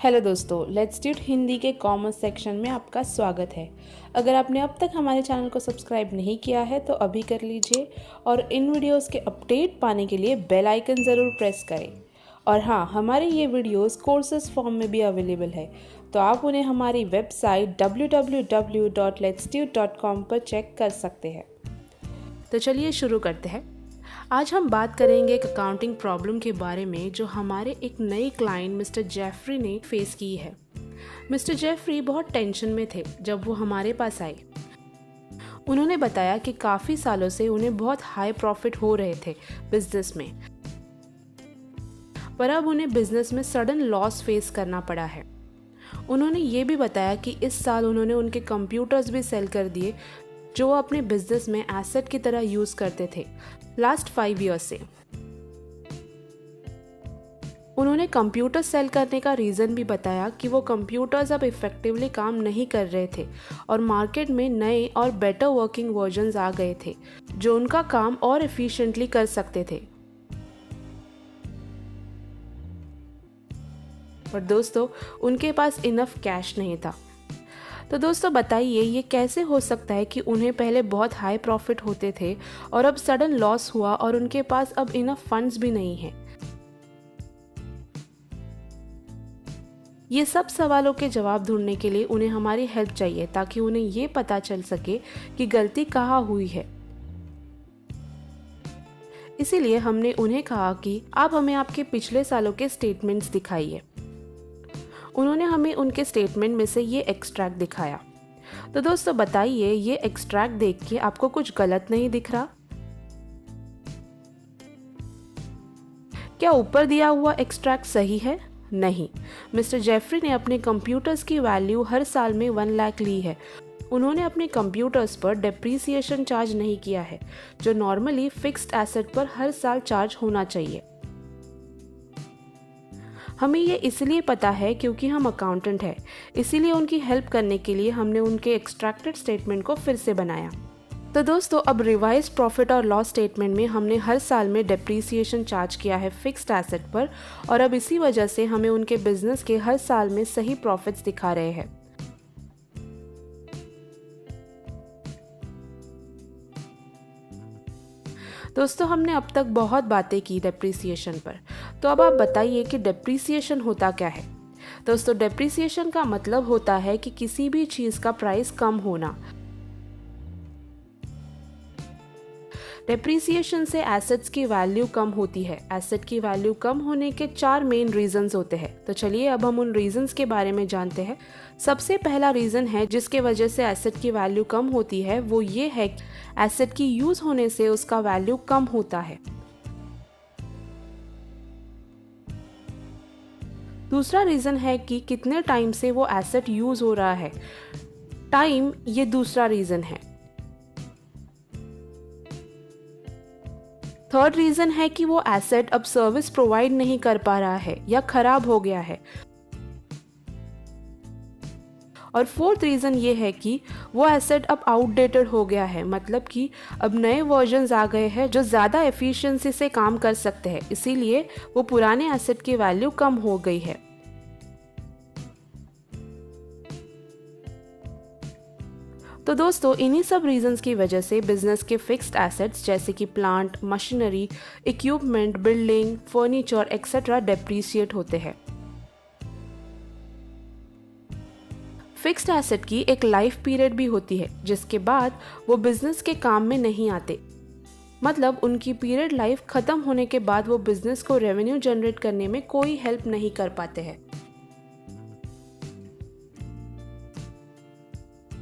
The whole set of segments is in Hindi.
हेलो दोस्तों, लेट्स ट्यूट हिंदी के कॉमर्स सेक्शन में आपका स्वागत है। अगर आपने अब तक हमारे चैनल को सब्सक्राइब नहीं किया है तो अभी कर लीजिए और इन वीडियोस के अपडेट पाने के लिए बेल आइकन ज़रूर प्रेस करें। और हाँ, हमारे ये वीडियोस कोर्सेज फॉर्म में भी अवेलेबल है, तो आप उन्हें हमारी वेबसाइट www.letstut.com पर चेक कर सकते हैं। तो चलिए शुरू करते हैं। आज हम बात करेंगे एक अकाउंटिंग प्रॉब्लम के बारे में जो हमारे एक नए क्लाइंट मिस्टर जेफरी ने फेस की है। मिस्टर जेफरी बहुत टेंशन में थे जब वो हमारे पास आए। उन्होंने बताया कि काफ़ी सालों से उन्हें बहुत हाई प्रॉफिट हो रहे थे बिजनेस में, पर अब उन्हें बिजनेस में सडन लॉस फेस करना पड़ा है। उन्होंने ये भी बताया कि इस साल उन्होंने उनके कंप्यूटर्स भी सेल कर दिए जो वो अपने बिजनेस में एसेट की तरह यूज़ करते थे लास्ट 5 ईयर्स से। उन्होंने कंप्यूटर सेल करने का रीज़न भी बताया कि वो कंप्यूटर्स अब इफ़ेक्टिवली काम नहीं कर रहे थे और मार्केट में नए और बेटर वर्किंग वर्जन्स आ गए थे जो उनका काम और एफिशिएंटली कर सकते थे। और दोस्तों, उनके पास इनफ कैश नहीं था। तो दोस्तों बताइए, ये कैसे हो सकता है कि उन्हें पहले बहुत हाई प्रॉफिट होते थे और अब सडन लॉस हुआ और उनके पास अब इनफ फंड्स भी नहीं हैं। ये सब सवालों के जवाब ढूंढने के लिए उन्हें हमारी हेल्प चाहिए ताकि उन्हें ये पता चल सके कि गलती कहाँ हुई है। इसीलिए हमने उन्हें कहा कि आप हमें आपके पिछले सालों के स्टेटमेंट्स दिखाइए। उन्होंने हमें उनके स्टेटमेंट में से ये एक्सट्रैक्ट दिखाया। तो दोस्तों बताइए, ये एक्सट्रैक्ट देख के आपको कुछ गलत नहीं दिख रहा? क्या ऊपर दिया हुआ एक्सट्रैक्ट सही है? नहीं। मिस्टर जेफरी ने अपने कंप्यूटर्स की वैल्यू हर साल में 1 लाख ली है। उन्होंने अपने कंप्यूटर्स पर डेप्रीसिएशन चार्ज नहीं किया है जो नॉर्मली फिक्स्ड एसेट पर हर साल चार्ज होना चाहिए। हमें ये इसलिए पता है क्योंकि हम अकाउंटेंट हैं, इसीलिए उनकी हेल्प करने के लिए हमने उनके एक्सट्रैक्टेड स्टेटमेंट को फिर से बनाया। तो दोस्तों, अब रिवाइज प्रॉफिट और लॉस स्टेटमेंट में हमने हर साल में डेप्रीसिएशन चार्ज किया है फिक्स्ड एसेट पर और अब इसी वजह से हमें उनके बिजनेस के हर साल में सही प्रॉफिट्स दिखा रहे हैं। दोस्तों, हमने अब तक बहुत बातें की डेप्रीसिएशन पर, तो अब आप बताइए कि डेप्रीसिएशन होता क्या है। दोस्तों, डेप्रीसिएशन का मतलब होता है कि किसी भी चीज़ का प्राइस कम होना। डेप्रीसिएशन से एसेट्स की वैल्यू कम होती है। एसेट की वैल्यू कम होने के 4 मेन रीजंस होते हैं। तो चलिए अब हम उन रीजंस के बारे में जानते हैं। सबसे पहला रीजन है जिसके वजह से एसेट की वैल्यू कम होती है, वो ये है कि एसेट की यूज होने से उसका वैल्यू कम होता है। दूसरा रीजन है कि कितने टाइम से वो एसेट यूज हो रहा है। टाइम ये दूसरा रीजन है। थर्ड रीजन है कि वो एसेट अब सर्विस प्रोवाइड नहीं कर पा रहा है या खराब हो गया है। और फोर्थ रीजन ये है कि वो एसेट अब आउटडेटेड हो गया है, मतलब कि अब नए वर्जन्स आ गए हैं जो ज़्यादा एफिशिएंसी से काम कर सकते हैं, इसीलिए वो पुराने एसेट की वैल्यू कम हो गई है। तो दोस्तों, इन्हीं सब रीजंस की वजह से बिजनेस के फिक्स्ड एसेट्स जैसे कि plant, machinery, equipment, building, furniture etcetera depreciate होते हैं। फिक्स्ड एसेट की एक लाइफ पीरियड भी होती है जिसके बाद वो बिजनेस के काम में नहीं आते, मतलब उनकी पीरियड लाइफ खत्म होने के बाद वो बिजनेस को रेवेन्यू जनरेट करने में कोई हेल्प नहीं कर पाते हैं।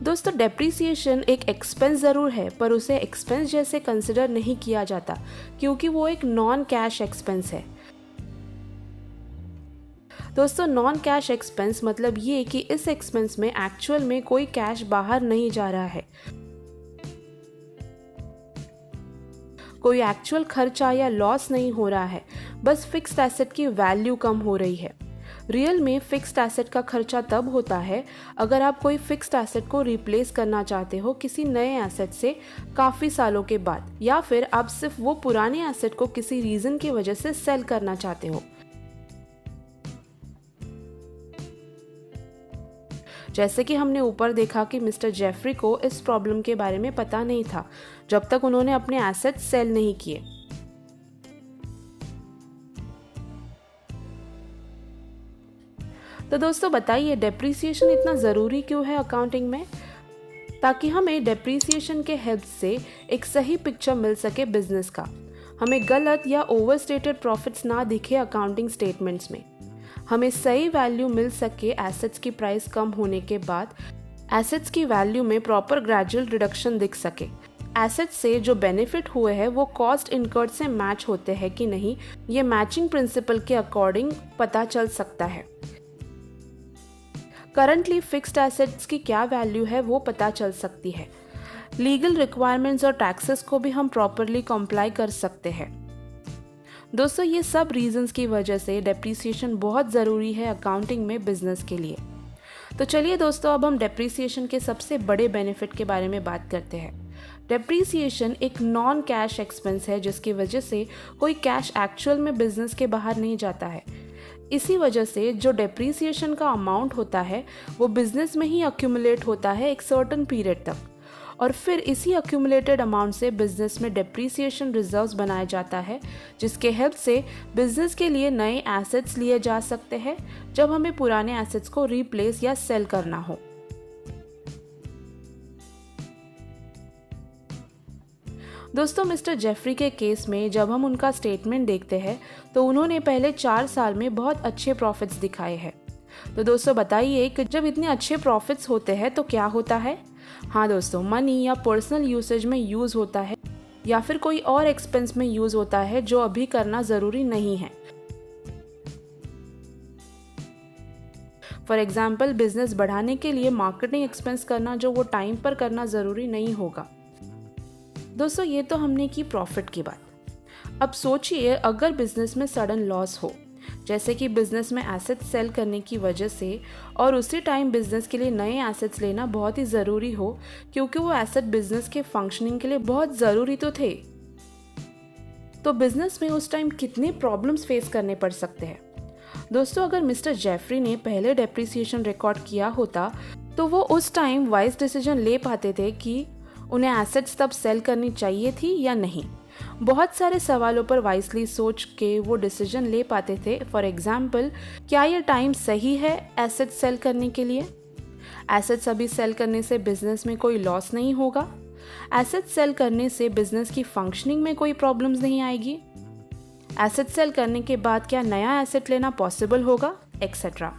दोस्तों, डेप्रीसिएशन एक एक्सपेंस ज़रूर है, पर उसे एक्सपेंस जैसे कंसिडर नहीं किया जाता क्योंकि वो एक नॉन कैश एक्सपेंस है। दोस्तों, नॉन कैश एक्सपेंस मतलब ये कि इस एक्सपेंस में एक्चुअल में कोई कैश बाहर नहीं जा रहा है, कोई एक्चुअल खर्चा या लॉस नहीं हो रहा है, बस फिक्स्ड एसेट की वैल्यू कम हो रही है। रियल में फिक्स्ड एसेट का खर्चा तब होता है अगर आप कोई फिक्स्ड एसेट को रिप्लेस करना चाहते हो किसी नए एसेट से काफ़ी सालों के बाद, या फिर आप सिर्फ वो पुराने एसेट को किसी रीज़न की वजह से सेल करना चाहते हो। जैसे कि हमने ऊपर देखा कि मिस्टर जेफरी को इस प्रॉब्लम के बारे में पता नहीं था जब तक उन्होंने अपने एसेट्स सेल नहीं किए। तो दोस्तों बताइए, डेप्रिसिएशन इतना ज़रूरी क्यों है अकाउंटिंग में? ताकि हमें डेप्रिसिएशन के हेल्प से एक सही पिक्चर मिल सके बिजनेस का, हमें गलत या ओवरस्टेटेड प्रॉफिट्स ना दिखे अकाउंटिंग स्टेटमेंट्स में, हमें सही वैल्यू मिल सके एसेट्स की प्राइस कम होने के बाद, एसेट्स की वैल्यू में प्रॉपर ग्रेजुअल रिडक्शन दिख सके, एसेट्स से जो बेनिफिट हुए हैं वो कॉस्ट इनकर्ड से मैच होते हैं कि नहीं, ये मैचिंग प्रिंसिपल के अकॉर्डिंग पता चल सकता है। करंटली फिक्स्ड एसेट्स की क्या वैल्यू है वो पता चल सकती है। लीगल रिक्वायरमेंट्स और टैक्सेस को भी हम प्रॉपरली कॉम्प्लाई कर सकते हैं। दोस्तों ये सब रीजंस की वजह से डेप्रिसिएशन बहुत ज़रूरी है अकाउंटिंग में बिजनेस के लिए। तो चलिए दोस्तों, अब हम डेप्रिसिएशन के सबसे बड़े बेनिफिट के बारे में बात करते हैं। डेप्रिसिएशन एक नॉन कैश एक्सपेंस है जिसकी वजह से कोई कैश एक्चुअल में बिजनेस के बाहर नहीं जाता है। इसी वजह से जो डेप्रिसिएशन का अमाउंट होता है वो बिजनेस में ही अक्यूमुलेट होता है एक सर्टेन पीरियड तक, और फिर इसी अक्यूमुलेटेड अमाउंट से बिजनेस में डेप्रिसिएशन रिजर्व्स बनाया जाता है, जिसके हेल्प से बिजनेस के लिए नए एसेट्स लिए जा सकते हैं जब हमें पुराने एसेट्स को रिप्लेस या सेल करना हो। दोस्तों मिस्टर जेफरी के केस में जब हम उनका स्टेटमेंट देखते हैं तो उन्होंने पहले 4 साल में बहुत अच्छे प्रॉफिट्स दिखाए हैं। तो दोस्तों बताइए कि जब इतने अच्छे प्रॉफिट्स होते हैं तो क्या होता है? हाँ दोस्तों, मनी या पर्सनल यूसेज में यूज़ होता है या फिर कोई और एक्सपेंस में यूज़ होता है जो अभी करना ज़रूरी नहीं है। फॉर एग्जाम्पल, बिजनेस बढ़ाने के लिए मार्केटिंग एक्सपेंस करना जो वो टाइम पर करना ज़रूरी नहीं होगा। दोस्तों ये तो हमने की प्रॉफिट की बात। अब सोचिए अगर बिजनेस में सडन लॉस हो, जैसे कि बिजनेस में एसेट्स सेल करने की वजह से, और उसी टाइम बिजनेस के लिए नए एसेट्स लेना बहुत ही ज़रूरी हो क्योंकि वो एसेट बिजनेस के फंक्शनिंग के लिए बहुत ज़रूरी तो थे, तो बिजनेस में उस टाइम कितने प्रॉब्लम्स फेस करने पड़ सकते हैं। दोस्तों अगर मिस्टर जेफरी ने पहले डेप्रिसिएशन रिकॉर्ड किया होता तो वो उस टाइम वाइज डिसीजन ले पाते थे कि उन्हें एसेट्स तब सेल करनी चाहिए थी या नहीं। बहुत सारे सवालों पर वाइसली सोच के वो डिसीजन ले पाते थे। फॉर एग्जाम्पल, क्या ये टाइम सही है एसेट्स सेल करने के लिए? एसेट्स अभी सेल करने से बिजनेस में कोई लॉस नहीं होगा? एसेट्स सेल करने से बिजनेस की फंक्शनिंग में कोई प्रॉब्लम्स नहीं आएगी? एसेट सेल करने के बाद क्या नया एसेट लेना पॉसिबल होगा, एक्सेट्रा।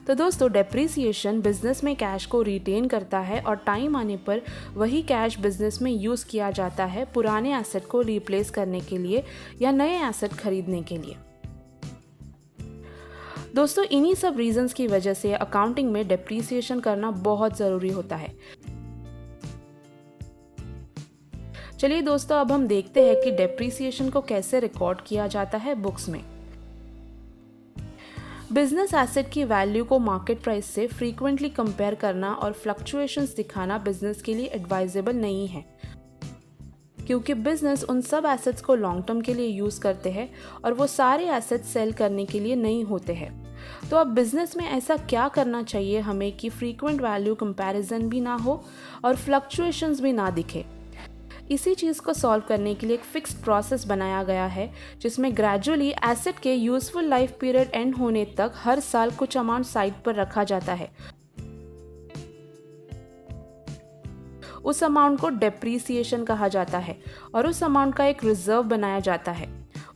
तो दोस्तों डेप्रिसिएशन बिजनेस में कैश को रिटेन करता है और टाइम आने पर वही कैश बिजनेस में यूज़ किया जाता है पुराने एसेट को रिप्लेस करने के लिए या नए एसेट खरीदने के लिए। दोस्तों इन्हीं सब रीजंस की वजह से अकाउंटिंग में डेप्रिसिएशन करना बहुत ज़रूरी होता है। चलिए दोस्तों, अब हम देखते हैं कि डेप्रिसिएशन को कैसे रिकॉर्ड किया जाता है बुक्स में। बिजनेस एसेट की वैल्यू को मार्केट प्राइस से फ्रीक्वेंटली कंपेयर करना और फ्लक्चुएशंस दिखाना बिजनेस के लिए एडवाइजेबल नहीं है, क्योंकि बिजनेस उन सब एसेट्स को लॉन्ग टर्म के लिए यूज़ करते हैं और वो सारे एसेट्स सेल करने के लिए नहीं होते हैं। तो अब बिजनेस में ऐसा क्या करना चाहिए हमें कि फ्रीक्वेंट वैल्यू कंपैरिजन भी ना हो और फ्लक्चुएशंस भी ना दिखे। इसी चीज़ को सॉल्व करने के लिए एक फिक्स्ड प्रोसेस बनाया गया है जिसमें ग्रेजुअली एसेट के यूजफुल लाइफ पीरियड एंड होने तक हर साल कुछ अमाउंट साइड पर रखा जाता है। उस अमाउंट को डेप्रिसिएशन कहा जाता है और उस अमाउंट का एक रिजर्व बनाया जाता है।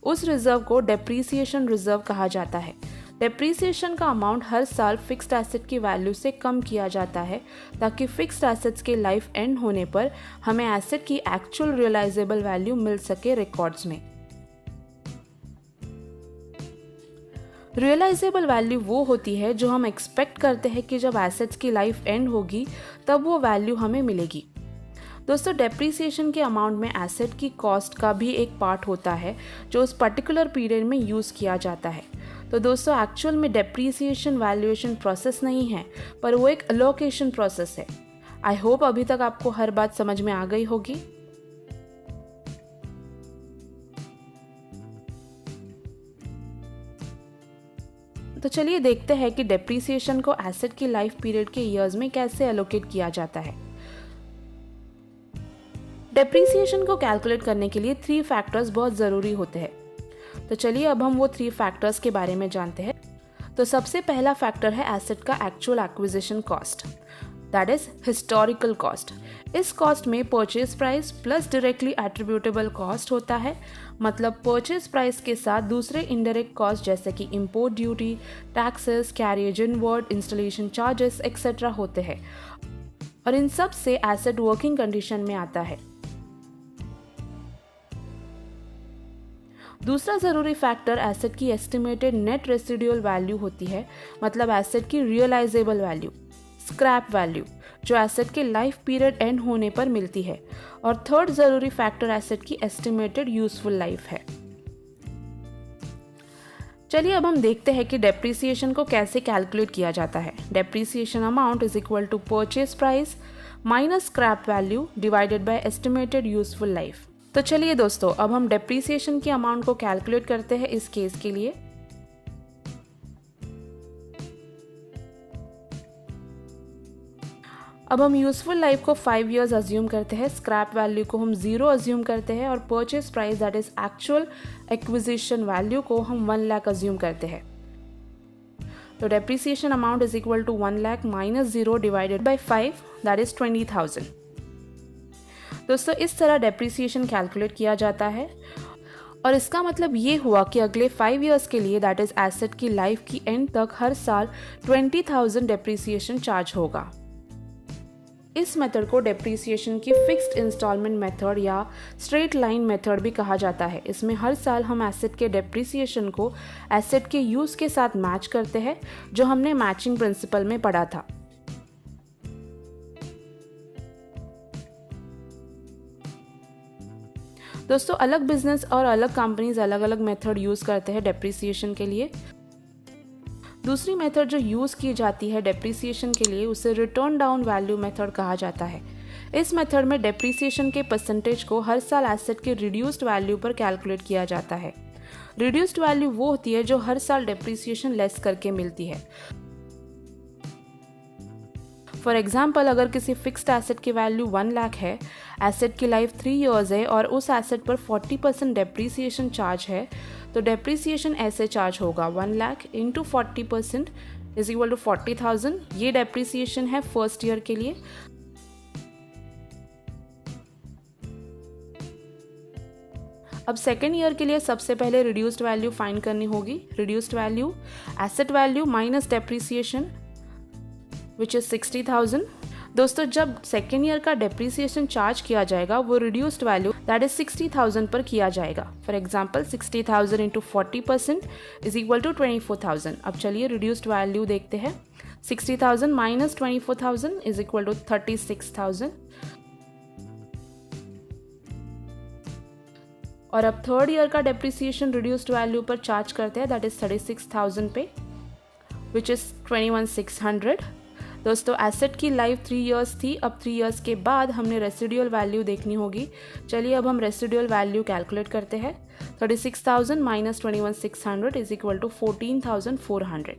उस रिजर्व को डेप्रिसिएशन रिजर्व कहा जाता है। डेप्रिसिएशन का अमाउंट हर साल फिक्स्ड एसेट की वैल्यू से कम किया जाता है ताकि फिक्स्ड एसेट्स के लाइफ एंड होने पर हमें एसेट की एक्चुअल रियलाइजेबल वैल्यू मिल सके रिकॉर्ड्स में। रियलाइजेबल वैल्यू वो होती है जो हम एक्सपेक्ट करते हैं कि जब एसेट्स की लाइफ एंड होगी तब वो वैल्यू हमें मिलेगी। दोस्तों डेप्रिसिएशन के अमाउंट में एसेट की कॉस्ट का भी एक पार्ट होता है जो उस पर्टिकुलर पीरियड में यूज़ किया जाता है। तो दोस्तों एक्चुअल में डेप्रिसिएशन वैल्यूएशन प्रोसेस नहीं है, पर वो एक अलोकेशन प्रोसेस है। आई होप अभी तक आपको हर बात समझ में आ गई होगी। तो चलिए देखते हैं कि डेप्रीसिएशन को एसेट की लाइफ पीरियड के ईयर्स में कैसे एलोकेट किया जाता है। डेप्रीसिएशन को कैलकुलेट करने के लिए 3 फैक्टर्स बहुत ज़रूरी होते हैं। तो चलिए अब हम वो 3 फैक्टर्स के बारे में जानते हैं। तो सबसे पहला फैक्टर है एसेट का actual acquisition cost, that is historical cost. इस कॉस्ट में purchase price plus directly attributable cost होता है, मतलब परचेज प्राइस के साथ दूसरे इनडायरेक्ट कॉस्ट जैसे कि import duty, taxes, carriage inward, installation charges etcetera होते हैं, और इन सब से एसेट वर्किंग कंडीशन में आता है। दूसरा ज़रूरी फैक्टर एसेट की एस्टिमेटेड नेट रेसिडुअल वैल्यू होती है, मतलब एसेट की रियलाइजेबल वैल्यू, स्क्रैप वैल्यू, जो एसेट के लाइफ पीरियड एंड होने पर मिलती है। और थर्ड ज़रूरी फैक्टर एसेट की एस्टिमेटेड यूजफुल लाइफ है। चलिए अब हम देखते हैं कि डेप्रीसिएशन को कैसे कैलकुलेट किया जाता है। Depreciation amount is equal to purchase price minus scrap value divided by estimated useful life. तो चलिए दोस्तों, अब हम डेप्रीसिएशन की अमाउंट को कैलकुलेट करते हैं इस केस के लिए। अब हम यूजफुल लाइफ को 5 इयर्स अज्यूम करते हैं, स्क्रैप वैल्यू को हम 0 अज्यूम करते हैं, और purchase price that is actual acquisition value को हम 1 लाख अज्यूम करते हैं। तो depreciation amount is equal to 1 lakh minus 0 divided by 5 that is 20,000। दोस्तों इस तरह डेप्रीसिएशन कैलकुलेट किया जाता है, और इसका मतलब ये हुआ कि अगले 5 इयर्स के लिए दैट इज एसेट की लाइफ की एंड तक हर साल 20,000 डेप्रीसिएशन चार्ज होगा। इस मेथड को डेप्रीसिएशन की फिक्स्ड इंस्टॉलमेंट मेथड या स्ट्रेट लाइन मेथड भी कहा जाता है। इसमें हर साल हम एसेट के डेप्रीसिएशन को एसेट के यूज के साथ मैच करते हैं, जो हमने मैचिंग प्रिंसिपल में पढ़ा था। दोस्तों अलग बिजनेस और अलग कंपनीज अलग अलग मेथड यूज करते हैं डेप्रीसिएशन के लिए। दूसरी मेथड जो यूज की जाती है डेप्रीसिएशन के लिए, उसे रिटर्न डाउन वैल्यू मेथड कहा जाता है। इस मेथड में डेप्रीसिएशन के परसेंटेज को हर साल एसेट के रिड्यूस्ड वैल्यू पर कैलकुलेट किया जाता है। रिड्यूस्ड वैल्यू वो होती है जो हर साल डेप्रीसिएशन लेस करके मिलती है। फॉर एग्जाम्पल, अगर किसी फिक्स्ड एसेट की वैल्यू 1 लाख है, एसेट की लाइफ 3 इयर्स है और उस एसेट पर 40% डेप्रीसिएशन चार्ज है, तो डेप्रीसिएशन ऐसे चार्ज होगा 1 lakh into 40% is equal to 40,000। ये डेप्रीसिएशन है फर्स्ट ईयर के लिए। अब सेकेंड ईयर के लिए सबसे पहले रिड्यूस्ड वैल्यू फाइंड करनी होगी। Reduced value asset value minus depreciation which is 60,000। दोस्तों जब सेकेंड ईयर का डेप्रीसिएशन चार्ज किया जाएगा वो रिड्यूस्ड वैल्यू दैट इज 60,000 पर किया जाएगा। For example 60,000 into 40% is equal to 24,000। अब चलिए रिड्यूस्ड वैल्यू देखते हैं। 60,000 माइनस 24,000 इज इक्वल टू 36,000। और अब थर्ड ईयर का डेप्रीसिएशन रिड्यूस्ड वैल्यू पर चार्ज करते हैं, दैट इज 36,000 पे, विच इज 21,600। दोस्तों एसेट की लाइफ 3 इयर्स थी। अब 3 इयर्स के बाद हमने रेसिडुअल वैल्यू देखनी होगी। चलिए अब हम रेसिडुअल वैल्यू कैलकुलेट करते हैं। 36,000 minus 21,600 is equal to 14,400।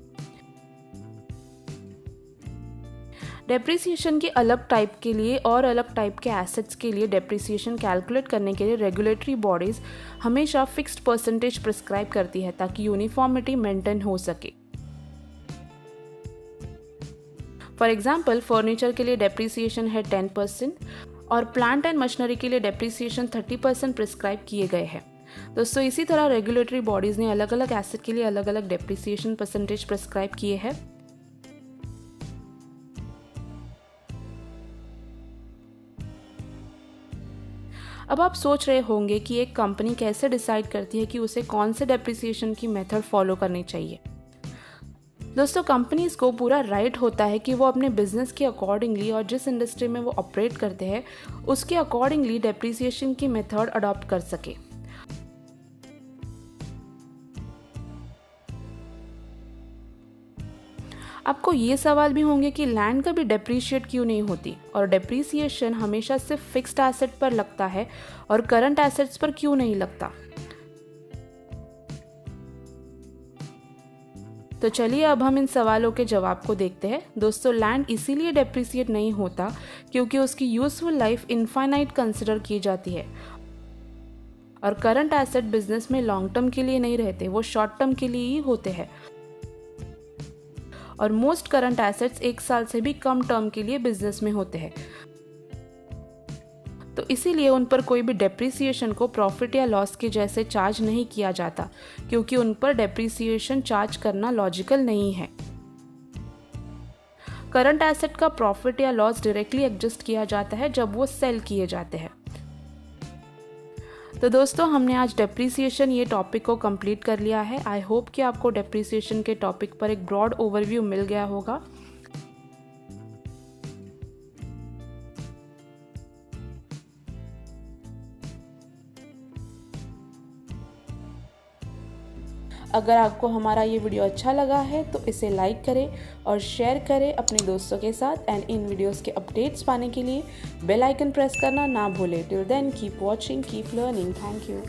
Depreciation के अलग टाइप के लिए और अलग टाइप के एसेट्स के लिए डेप्रीसिएशन कैलकुलेट करने के लिए रेगुलेटरी बॉडीज हमेशा फिक्स्ड परसेंटेज प्रिस्क्राइब करती है ताकि यूनिफॉर्मिटी मेंटेन हो सके। फॉर एग्जाम्पल फर्नीचर के लिए डेप्रीसिएशन है 10% और प्लांट एंड मशीनरी के लिए डेप्रीसिएशन 30% प्रिस्क्राइब किए गए हैं। दोस्तों इसी तरह रेगुलेटरी बॉडीज ने अलग अलग एसेट के लिए अलग अलग डेप्रीसिएशन परसेंटेज प्रिस्क्राइब किए हैं। अब आप सोच रहे होंगे कि एक कंपनी कैसे डिसाइड करती है कि उसे कौन से डेप्रीसिएशन की मेथड फॉलो करनी चाहिए। दोस्तों कंपनीज को पूरा राइट होता है कि वो अपने बिजनेस के अकॉर्डिंगली और जिस इंडस्ट्री में वो ऑपरेट करते हैं उसके अकॉर्डिंगली डेप्रीसिएशन की मेथड अडॉप्ट कर सके। आपको ये सवाल भी होंगे कि लैंड कभी डेप्रीशिएट क्यों नहीं होती और डेप्रीसिएशन हमेशा सिर्फ फिक्स्ड एसेट पर लगता है और करंट एसेट्स पर क्यों नहीं लगता। तो चलिए अब हम इन सवालों के जवाब को देखते हैं। दोस्तों, लैंड इसीलिए डेप्रिसिएट नहीं होता क्योंकि उसकी यूजफुल लाइफ इनफाइनाइट कंसिडर की जाती है, और करंट एसेट बिजनेस में लॉन्ग टर्म के लिए नहीं रहते, वो शॉर्ट टर्म के लिए ही होते हैं। और मोस्ट करंट एसेट्स 1 साल से भी कम टर्म के लिए बिजनेस में होते हैं, तो इसीलिए उन पर कोई भी डेप्रिसिएशन को प्रॉफिट या लॉस के जैसे चार्ज नहीं किया जाता, क्योंकि उन पर डेप्रिसिएशन चार्ज करना लॉजिकल नहीं है। करंट एसेट का प्रॉफिट या लॉस डायरेक्टली एडजस्ट किया जाता है जब वो सेल किए जाते हैं। तो दोस्तों, हमने आज डेप्रिसिएशन ये टॉपिक को कंप्लीट कर लिया है। आई होप कि आपको डेप्रिसिएशन के टॉपिक पर एक ब्रॉड ओवरव्यू मिल गया होगा। अगर आपको हमारा ये वीडियो अच्छा लगा है तो इसे लाइक करें और शेयर करें अपने दोस्तों के साथ, एंड इन वीडियोस के अपडेट्स पाने के लिए बेल आइकन प्रेस करना ना भूलें। Till then keep watching, keep learning. Thank you.